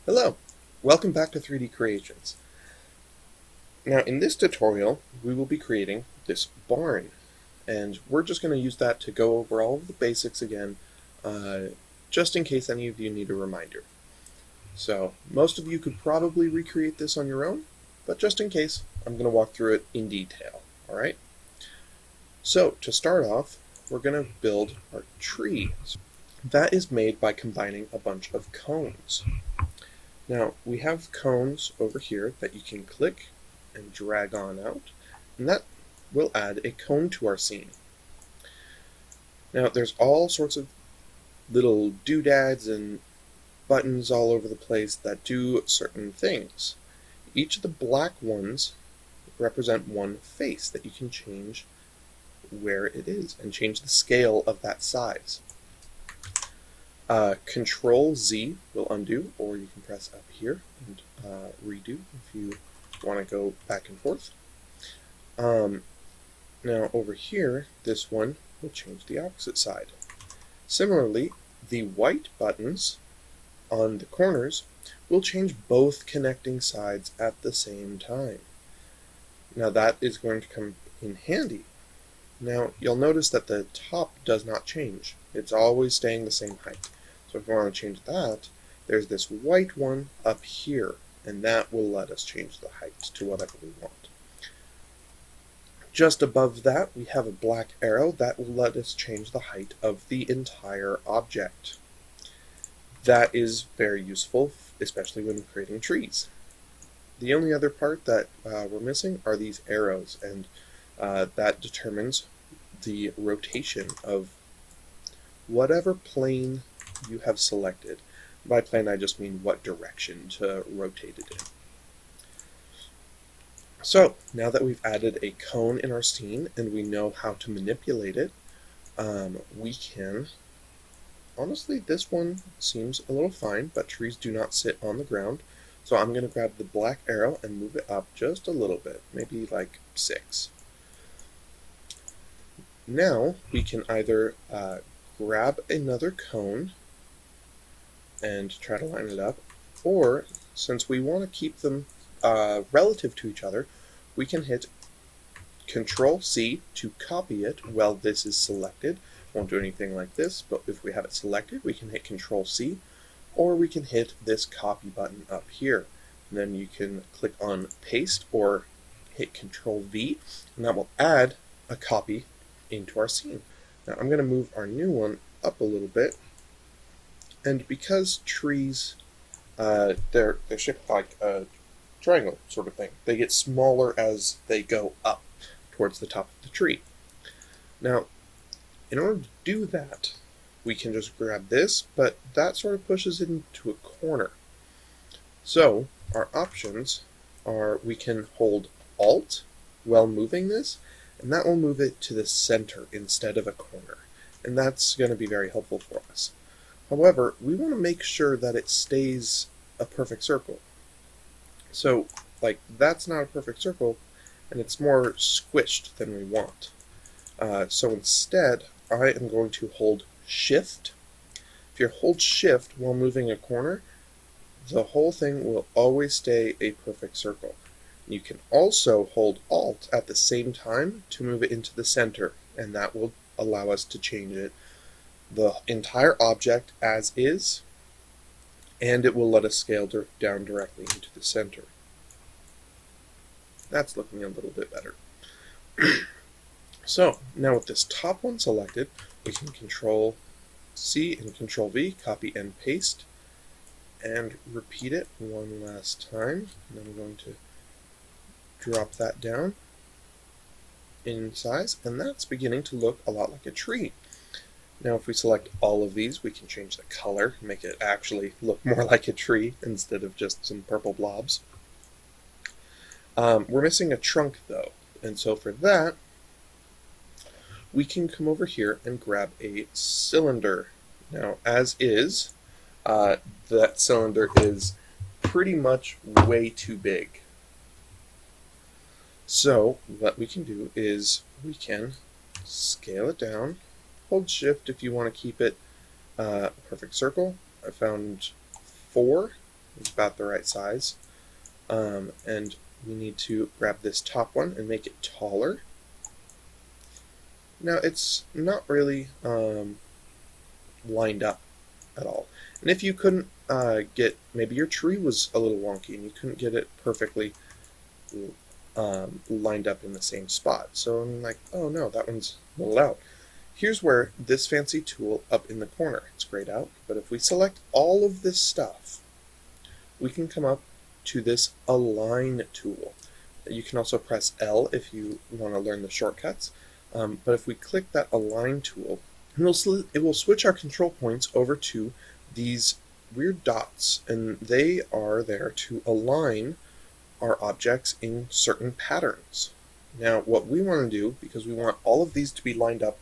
Hello, welcome back to 3D Creations. Now in this tutorial we will be creating this barn, and we're just going to use that to go over all of the basics again, just in case any of you need a reminder. So most of you could probably recreate this on your own, but just in case I'm going to walk through it in detail. Alright? So to start off, we're going to build our tree. That is made by combining a bunch of cones. Now, we have cones over here that you can click and drag on out, and that will add a cone to our scene. Now, there's all sorts of little doodads and buttons all over the place that do certain things. Each of the black ones represent one face that you can change where it is and change the scale of that size. Control Z will undo, or you can press up here and redo if you want to go back and forth. Now over here, this one will change the opposite side. Similarly, the white buttons on the corners will change both connecting sides at the same time. Now that is going to come in handy. Now you'll notice that the top does not change. It's always staying the same height. So if we want to change that, there's this white one up here, and that will let us change the height to whatever we want. Just above that, we have a black arrow that will let us change the height of the entire object. That is very useful, especially when creating trees. The only other part that we're missing are these arrows, and that determines the rotation of whatever plane you have selected. By plane I just mean what direction to rotate it in. So now that we've added a cone in our scene and we know how to manipulate it, we can, honestly this one seems a little fine, but trees do not sit on the ground, so I'm going to grab the black arrow and move it up just a little bit, maybe like 6. Now we can either grab another cone and try to line it up, or since we want to keep them relative to each other, we can hit Control C to copy it while this is selected. Won't do anything like this, but if we have it selected, we can hit Control C, or we can hit this copy button up here. And then you can click on paste or hit Control V, and that will add a copy into our scene. Now I'm going to move our new one up a little bit, and because trees, they're shaped like a triangle sort of thing, they get smaller as they go up towards the top of the tree. Now, in order to do that, we can just grab this, but that sort of pushes it into a corner. So, our options are we can hold Alt while moving this, and that will move it to the center instead of a corner. And that's going to be very helpful for us. However, we want to make sure that it stays a perfect circle. So, like, that's not a perfect circle, and it's more squished than we want. So instead, I am going to hold Shift. If you hold Shift while moving a corner, the whole thing will always stay a perfect circle. You can also hold Alt at the same time to move it into the center, and that will allow us to change it, the entire object as is, and it will let us scale down directly into the center. That's looking a little bit better. So now with this top one selected, we can Control C and Control V, copy and paste, and repeat it one last time. And I'm going to drop that down in size, and that's beginning to look a lot like a tree. Now if we select all of these, we can change the color, make it actually look more like a tree instead of just some purple blobs. We're missing a trunk though, and so for that, we can come over here and grab a cylinder. Now as is, that cylinder is pretty much way too big. So what we can do is we can scale it down, hold Shift if you want to keep it a perfect circle. I found 4 It's about the right size. And we need to grab this top one and make it taller. Now it's not really lined up at all. And if you couldn't maybe your tree was a little wonky and you couldn't get it perfectly lined up in the same spot. So I'm like, oh no, that one's a little out. Here's where this fancy tool up in the corner, it's grayed out, but if we select all of this stuff, we can come up to this Align tool. You can also press L if you want to learn the shortcuts, but if we click that Align tool, it will switch our control points over to these weird dots, and they are there to align our objects in certain patterns. Now what we want to do, because we want all of these to be lined up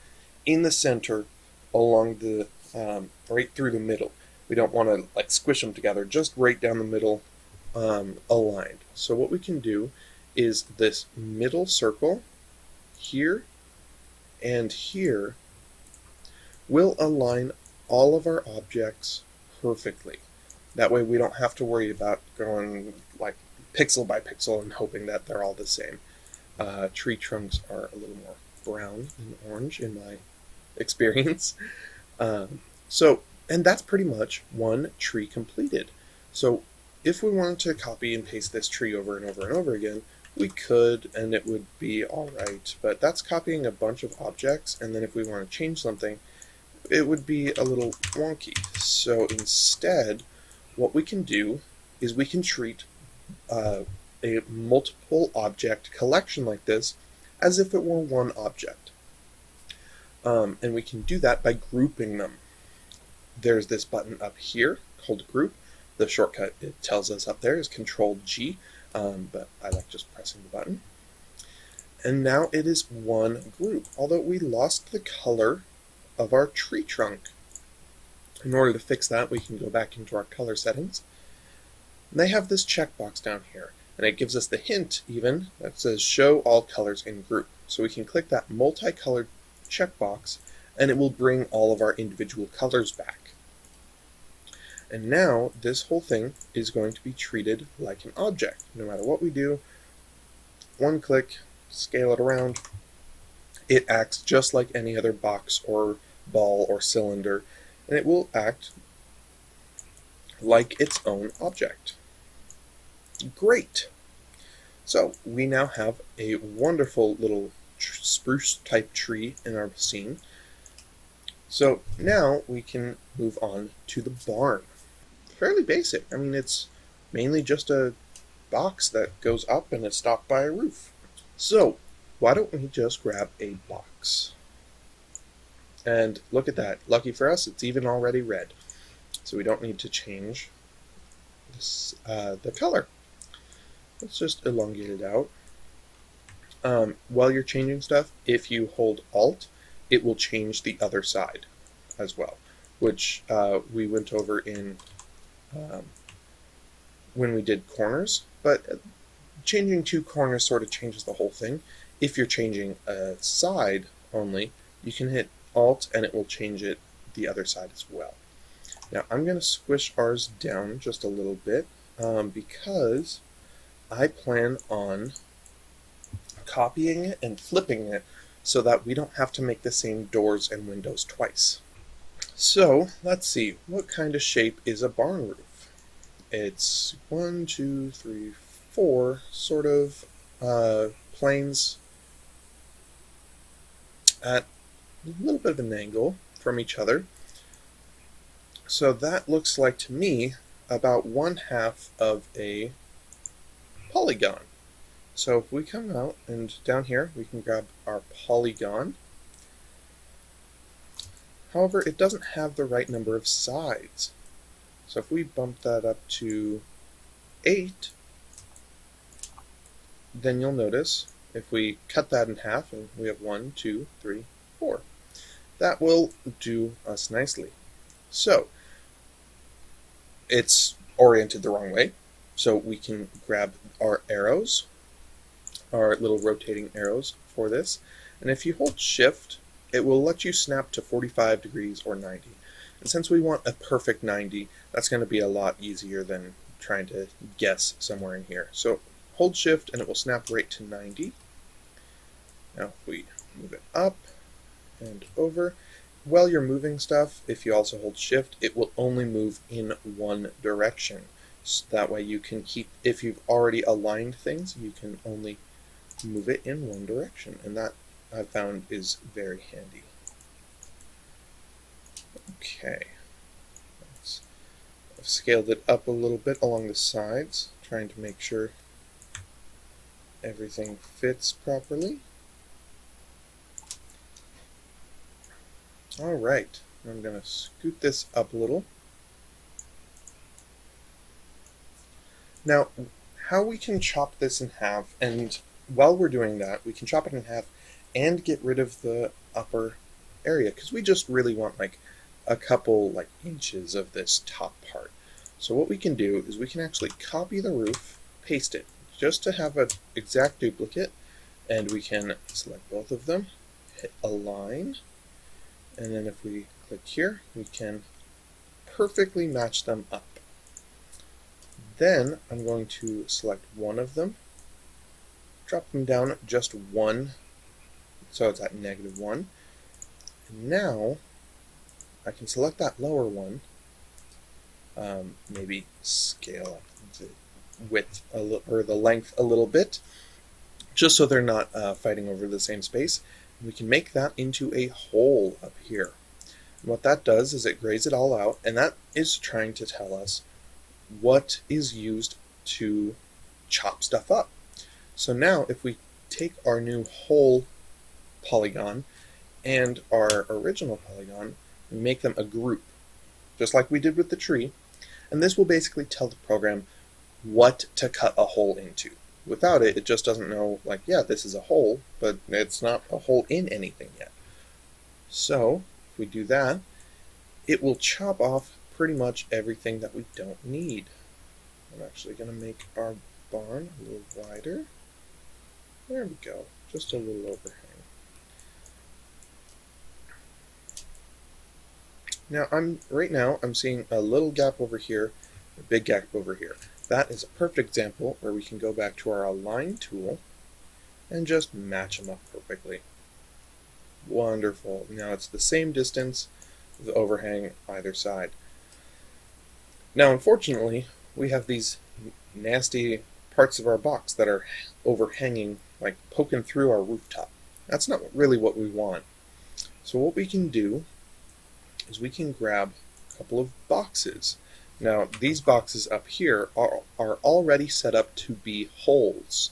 in the center along the right through the middle. We don't want to like squish them together, just right down the middle aligned. So what we can do is this middle circle here and here will align all of our objects perfectly. That way we don't have to worry about going like pixel by pixel and hoping that they're all the same. Tree trunks are a little more brown than orange in my experience. And that's pretty much one tree completed. So if we wanted to copy and paste this tree over and over and over again, we could, and it would be alright, but that's copying a bunch of objects, and then if we want to change something, it would be a little wonky. So instead, what we can do is we can treat a multiple object collection like this as if it were one object. And we can do that by grouping them. There's this button up here called Group. The shortcut it tells us up there is Control-G, but I like just pressing the button. And now it is one group, although we lost the color of our tree trunk. In order to fix that, we can go back into our color settings. And they have this checkbox down here, and it gives us the hint even that says Show All Colors in Group. So we can click that multicolored checkbox, and it will bring all of our individual colors back. And now this whole thing is going to be treated like an object. No matter what we do, one click, scale it around, it acts just like any other box or ball or cylinder, and it will act like its own object. Great! So we now have a wonderful little spruce type tree in our scene. So now we can move on to the barn. Fairly basic. I mean, it's mainly just a box that goes up and is stopped by a roof. So why don't we just grab a box? And look at that. Lucky for us, it's even already red. So we don't need to change this, the color. Let's just elongate it out. While you're changing stuff, if you hold Alt, it will change the other side as well, which we went over in when we did corners, but changing two corners sort of changes the whole thing. If you're changing a side only, you can hit Alt and it will change it the other side as well. Now I'm going to squish ours down just a little bit because I plan on copying it and flipping it so that we don't have to make the same doors and windows twice. So let's see, what kind of shape is a barn roof? It's 1, 2, 3, 4 sort of planes at a little bit of an angle from each other. So that looks like to me about 1/2 of a polygon. So if we come out and down here we can grab our polygon. However, it doesn't have the right number of sides. So if we bump that up to 8, then you'll notice if we cut that in half and we have 1, 2, 3, 4. That will do us nicely. So it's oriented the wrong way. So we can grab our arrows, our little rotating arrows for this. And if you hold Shift, it will let you snap to 45 degrees or 90. And since we want a perfect 90, that's going to be a lot easier than trying to guess somewhere in here. So hold shift and it will snap right to 90. Now if we move it up and over, while you're moving stuff, if you also hold shift, it will only move in one direction. So that way you can keep, if you've already aligned things, you can only move it in one direction, and that I found is very handy. Okay, I've scaled it up a little bit along the sides, trying to make sure everything fits properly. Alright, I'm going to scoot this up a little. Now, how we can chop this in half, and while we're doing that, we can chop it in half and get rid of the upper area, because we just really want like a couple inches of this top part. So what we can do is we can actually copy the roof, paste it, just to have an exact duplicate, and we can select both of them, hit align, and then if we click here, we can perfectly match them up. Then I'm going to select one of them, drop them down just one, so it's at -1. And now I can select that lower one, maybe scale up the width or the length a little bit, just so they're not fighting over the same space. And we can make that into a hole up here. And what that does is it grays it all out, and that is trying to tell us what is used to chop stuff up. So now if we take our new hole polygon and our original polygon and make them a group, just like we did with the tree, and this will basically tell the program what to cut a hole into. Without it, it just doesn't know, like, yeah, this is a hole, but it's not a hole in anything yet. So if we do that, it will chop off pretty much everything that we don't need. I'm actually going to make our barn a little wider. There we go, just a little overhang. Now right now I'm seeing a little gap over here, a big gap over here. That is a perfect example where we can go back to our align tool and just match them up perfectly. Wonderful. Now it's the same distance, the overhang either side. Now unfortunately we have these nasty parts of our box that are overhanging, like poking through our rooftop. That's not really what we want. So what we can do is we can grab a couple of boxes. Now these boxes up here are already set up to be holes.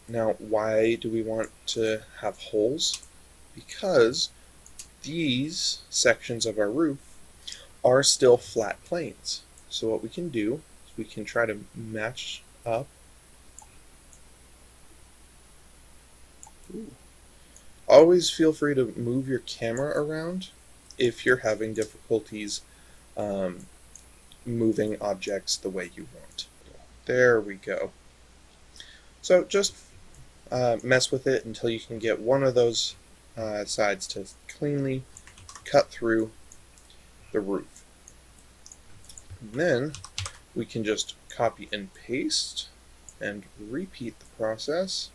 Now why do we want to have holes? Because these sections of our roof are still flat planes. So what we can do is we can try to match up. Ooh. Always feel free to move your camera around if you're having difficulties moving objects the way you want. There we go. So just mess with it until you can get one of those sides to cleanly cut through the roof. And then we can just copy and paste and repeat the process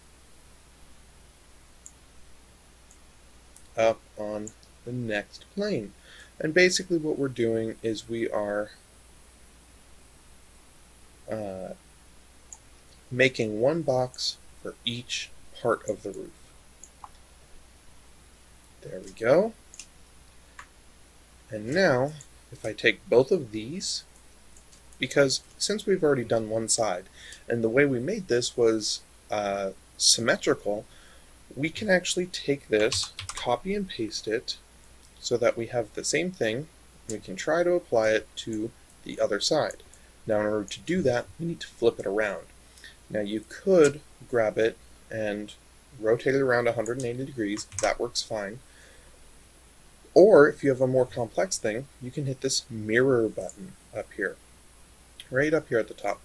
up on the next plane. And basically what we're doing is we are making one box for each part of the roof. There we go. And now if I take both of these, because since we've already done one side and the way we made this was symmetrical, we can actually take this, copy and paste it so that we have the same thing. We can try to apply it to the other side. Now in order to do that, we need to flip it around. Now you could grab it and rotate it around 180 degrees. That works fine. Or if you have a more complex thing, you can hit this mirror button up here, right up here at the top.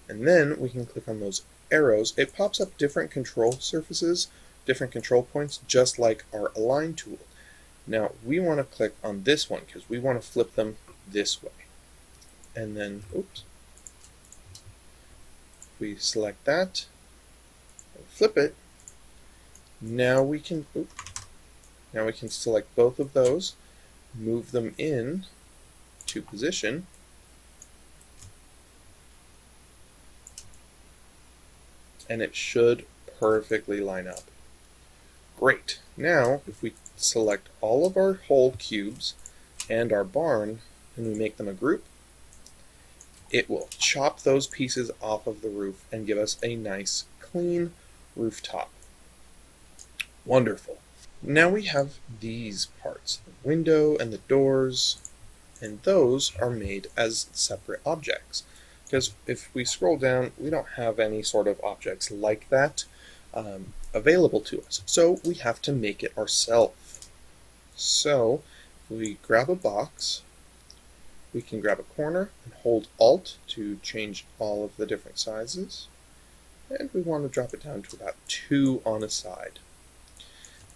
And then we can click on those arrows. It pops up different control surfaces, different control points, just like our align tool. Now we want to click on this one because we want to flip them this way. and then, oops, we select that, flip it. Now we can select both of those, move them in to position, and it should perfectly line up. Great. Now, if we select all of our whole cubes and our barn, and we make them a group, it will chop those pieces off of the roof and give us a nice, clean rooftop. Wonderful. Now we have these parts, the window and the doors, and those are made as separate objects. Because if we scroll down, we don't have any sort of objects like that available to us. So we have to make it ourselves. So we grab a box, we can grab a corner and hold Alt to change all of the different sizes. And we want to drop it down to about 2 on a side.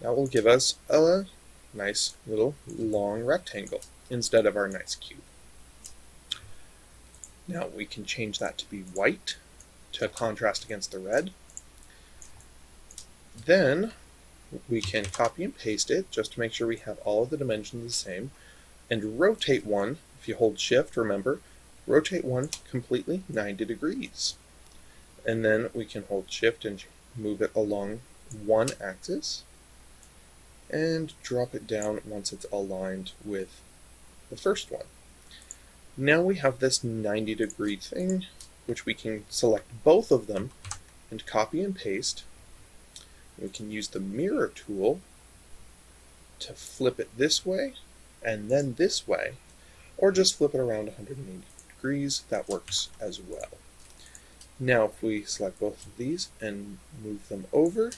That will give us a nice little long rectangle instead of our nice cube. Now we can change that to be white to contrast against the red. Then we can copy and paste it just to make sure we have all of the dimensions the same, and rotate one. If you hold Shift, remember, rotate one completely 90 degrees. And then we can hold Shift and move it along one axis and drop it down once it's aligned with the first one. Now we have this 90-degree thing, which we can select both of them and copy and paste. We can use the mirror tool to flip it this way and then this way, or just flip it around 180 degrees. That works as well. Now if we select both of these and move them over,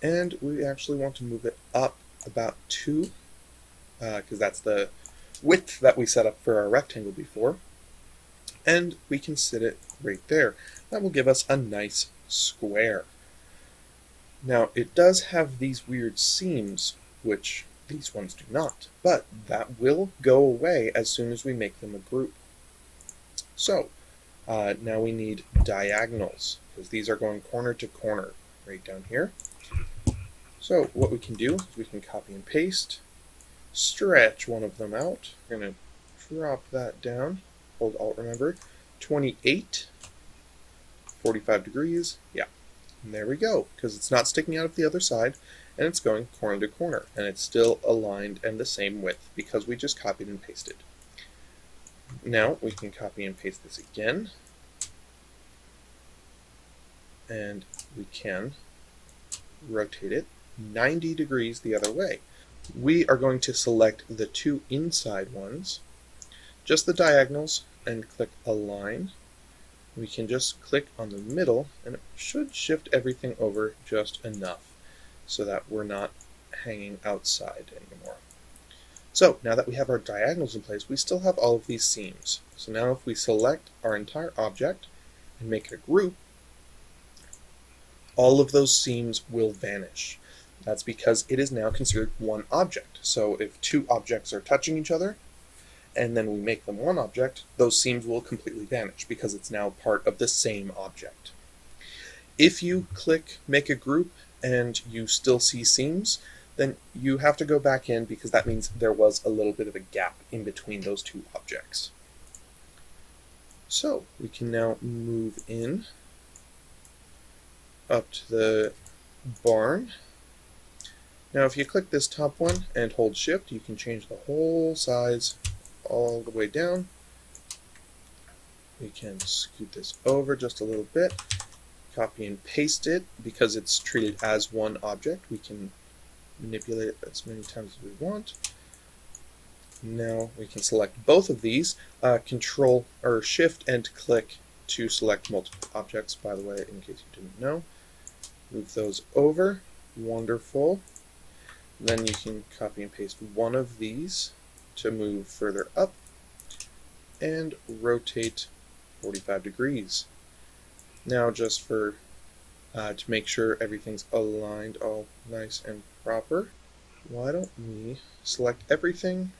and we actually want to move it up about 2, because that's the width that we set up for our rectangle before, and we can sit it right there. That will give us a nice square. Now it does have these weird seams, which these ones do not, but that will go away as soon as we make them a group. So now we need diagonals, because these are going corner to corner right down here. So what we can do is we can copy and paste, stretch one of them out. We're going to drop that down, hold Alt, remember, 28, 45 degrees, yeah. And there we go, because it's not sticking out of the other side, and it's going corner to corner, and it's still aligned and the same width because we just copied and pasted. Now we can copy and paste this again, and we can rotate it 90 degrees the other way. We are going to select the 2 inside ones, just the diagonals, and click Align. We can just click on the middle, and it should shift everything over just enough so that we're not hanging outside anymore. So now that we have our diagonals in place, we still have all of these seams. So now if we select our entire object and make it a group, all of those seams will vanish. That's because it is now considered one object. So if 2 objects are touching each other, and then we make them one object, those seams will completely vanish because it's now part of the same object. If you click Make a Group and you still see seams, then you have to go back in because that means there was a little bit of a gap in between those 2 objects. So we can now move in up to the barn. Now if you click this top one and hold Shift, you can change the whole size all the way down. We can scoot this over just a little bit, copy and paste it. Because it's treated as one object, we can manipulate it as many times as we want. Now we can select both of these, Control or Shift and click to select multiple objects, by the way, in case you didn't know. Move those over. Wonderful. Then you can copy and paste one of these to move further up and rotate 45 degrees. Now just for to make sure everything's aligned all nice and proper, why don't we select everything,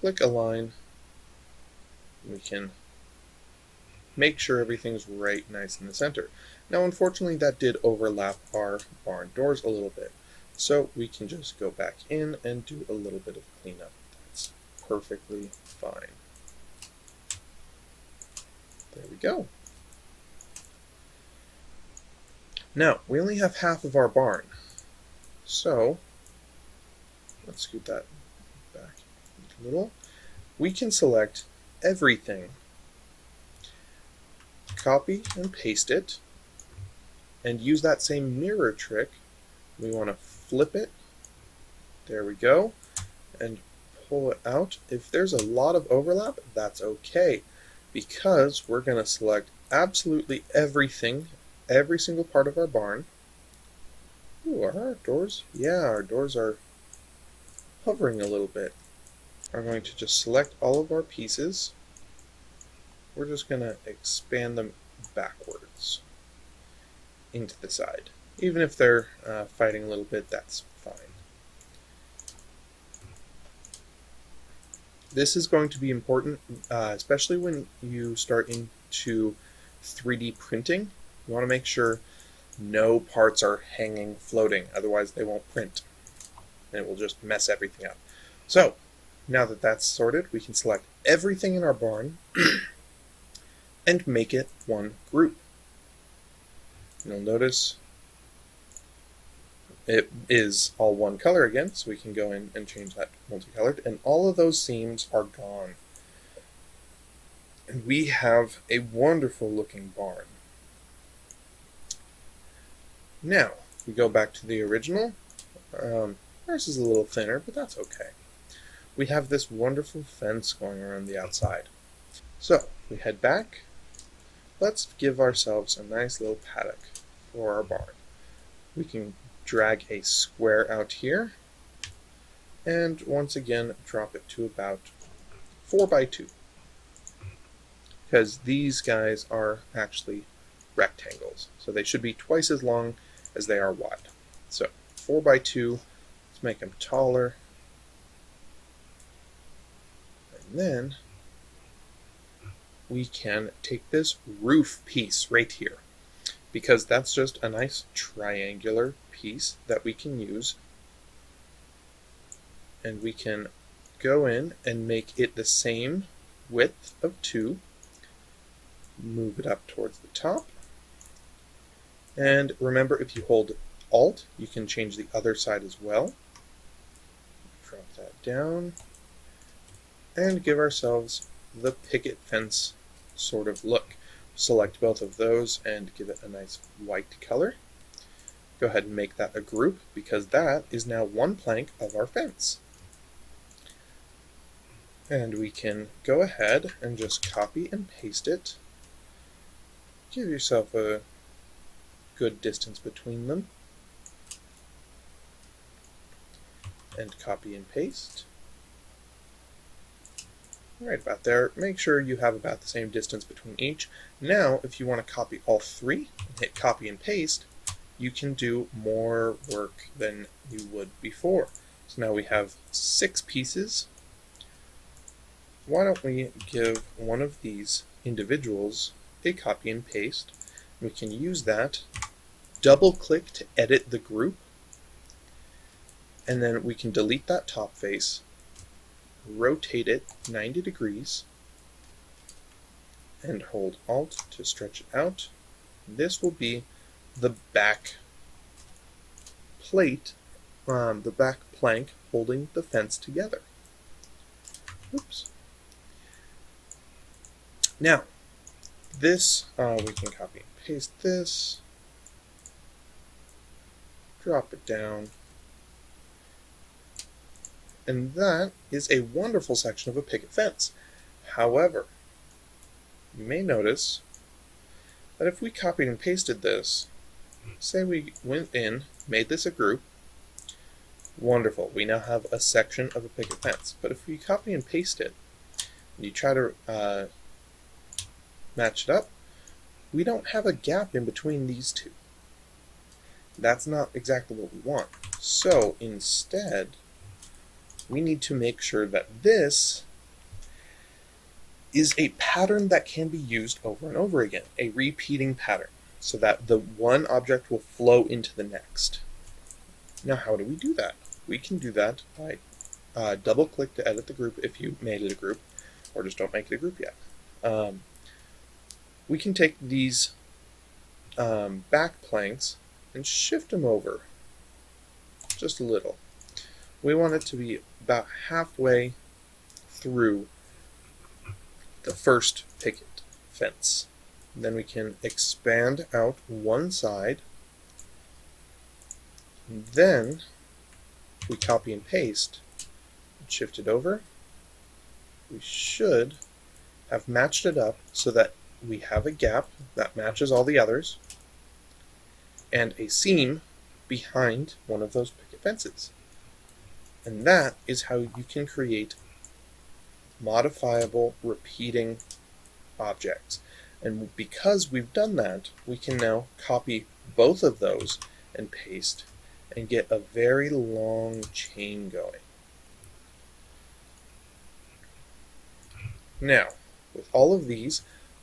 click Align, We can make sure everything's right nice in the center. Now unfortunately that did overlap our barn doors a little bit, so we can just go back in and do a little bit of cleanup. That's perfectly fine. There we go. Now we only have half of our barn, so let's scoot that back a little. We can select everything, copy and paste it, and use that same mirror trick. We want to flip it, there we go, and pull it out. If there's a lot of overlap, that's okay, because we're going to select absolutely everything, every single part of our barn. Ooh, are our doors? Yeah, our doors are hovering a little bit. We're going to just select all of our pieces. We're just going to expand them backwards into the side. Even if they're fighting a little bit, that's fine. This is going to be important, especially when you start into 3D printing. You want to make sure no parts are hanging, floating, otherwise they won't print, and it will just mess everything up. So, now that that's sorted, we can select everything in our barn and make it one group. You'll notice it is all one color again, so we can go in and change that to multicolored, and all of those seams are gone. And we have a wonderful looking barn. Now, we go back to the original. Ours is a little thinner, but that's okay. We have this wonderful fence going around the outside. So, we head back. Let's give ourselves a nice little paddock for our barn. We can drag a square out here, and once again drop it to about 4 by 2, because these guys are actually rectangles, so they should be twice as long as they are wide. So 4 by 2, let's make them taller, and then we can take this roof piece right here, because that's just a nice triangular piece that we can use, and we can go in and make it the same width of 2, move it up towards the top, and remember, if you hold Alt, you can change the other side as well. Drop that down, and give ourselves the picket fence sort of look. Select both of those and give it a nice white color. Go ahead and make that a group, because that is now one plank of our fence. And we can go ahead and just copy and paste it. Give yourself a good distance between them. And copy and paste. Right about there. Make sure you have about the same distance between each. Now, if you want to copy all 3 and hit copy and paste, you can do more work than you would before. So now we have 6 pieces. Why don't we give one of these individuals a copy and paste? We can use that, double click to edit the group, and then we can delete that top face, rotate it 90 degrees, and hold Alt to stretch it out. This will be the back plate, the back plank holding the fence together. Oops. Now, this, we can copy and paste this, drop it down, and that is a wonderful section of a picket fence. However, you may notice that if we copied and pasted this, say we went in, made this a group, wonderful, we now have a section of a picket fence. But if we copy and paste it, and you try to match it up, we don't have a gap in between these two. That's not exactly what we want. So instead, we need to make sure that this is a pattern that can be used over and over again, a repeating pattern, so that the one object will flow into the next. Now, how do we do that? We can do that by double-click to edit the group if you made it a group, or just don't make it a group yet. We can take these back planks and shift them over just a little. We want it to be about halfway through the first picket fence. Then we can expand out one side. And then we copy and paste and shift it over. We should have matched it up so that we have a gap that matches all the others and a seam behind one of those picket fences. And that is how you can create modifiable repeating objects. And because we've done that, we can now copy both of those and paste and get a very long chain going. Now, with all of these,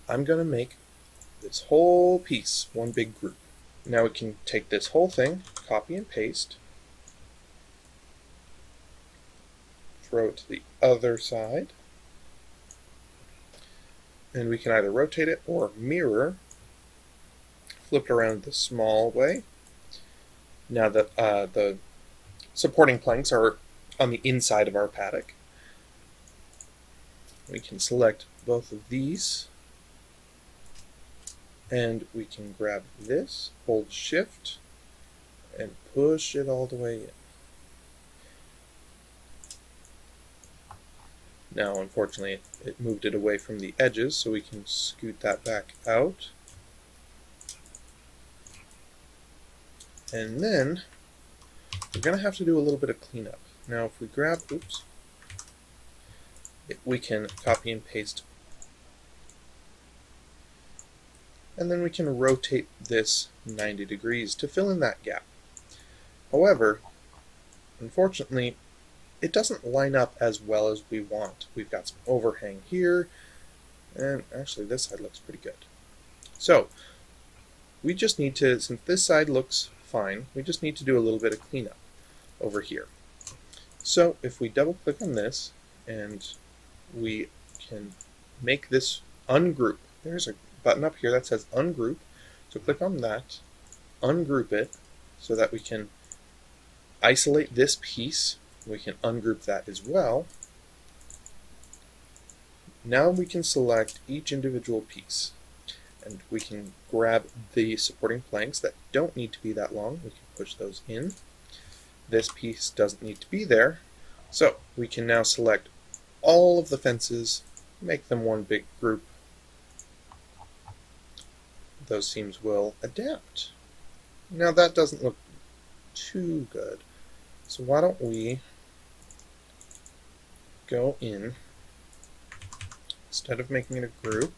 I'm going to make this whole piece one big group. Now we can take this whole thing, copy and paste, throw it to the other side, and we can either rotate it or mirror, flip it around the small way. Now that the supporting planks are on the inside of our paddock, we can select both of these, and we can grab this, hold shift, and push it all the way in. Now, unfortunately, it moved it away from the edges, so we can scoot that back out. And then, we're going to have to do a little bit of cleanup. Now, if we grab, we can copy and paste. And then we can rotate this 90 degrees to fill in that gap. However, unfortunately, it doesn't line up as well as we want. We've got some overhang here, and actually this side looks pretty good. So, we just need to, since this side looks fine, we just need to do a little bit of cleanup over here. So, if we double click on this, and we can make this ungroup. There's a button up here that says ungroup, so click on that, ungroup it, so that we can isolate this piece. We can ungroup that as well. Now we can select each individual piece, and we can grab the supporting planks that don't need to be that long. We can push those in. This piece doesn't need to be there, so we can now select all of the fences, make them one big group. Those seams will adapt. Now that doesn't look too good, so why don't we go in, instead of making it a group,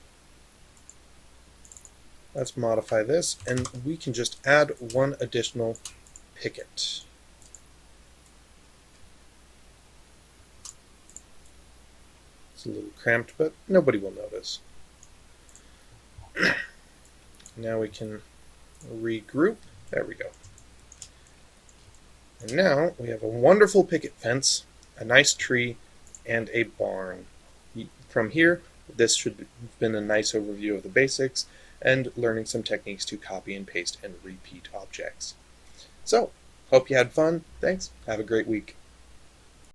let's modify this, and we can just add one additional picket. It's a little cramped, but nobody will notice. Now we can regroup. There we go. And now we have a wonderful picket fence, a nice tree, and a barn. From here, this should have been a nice overview of the basics and learning some techniques to copy and paste and repeat objects. So, hope you had fun. Thanks. Have a great week.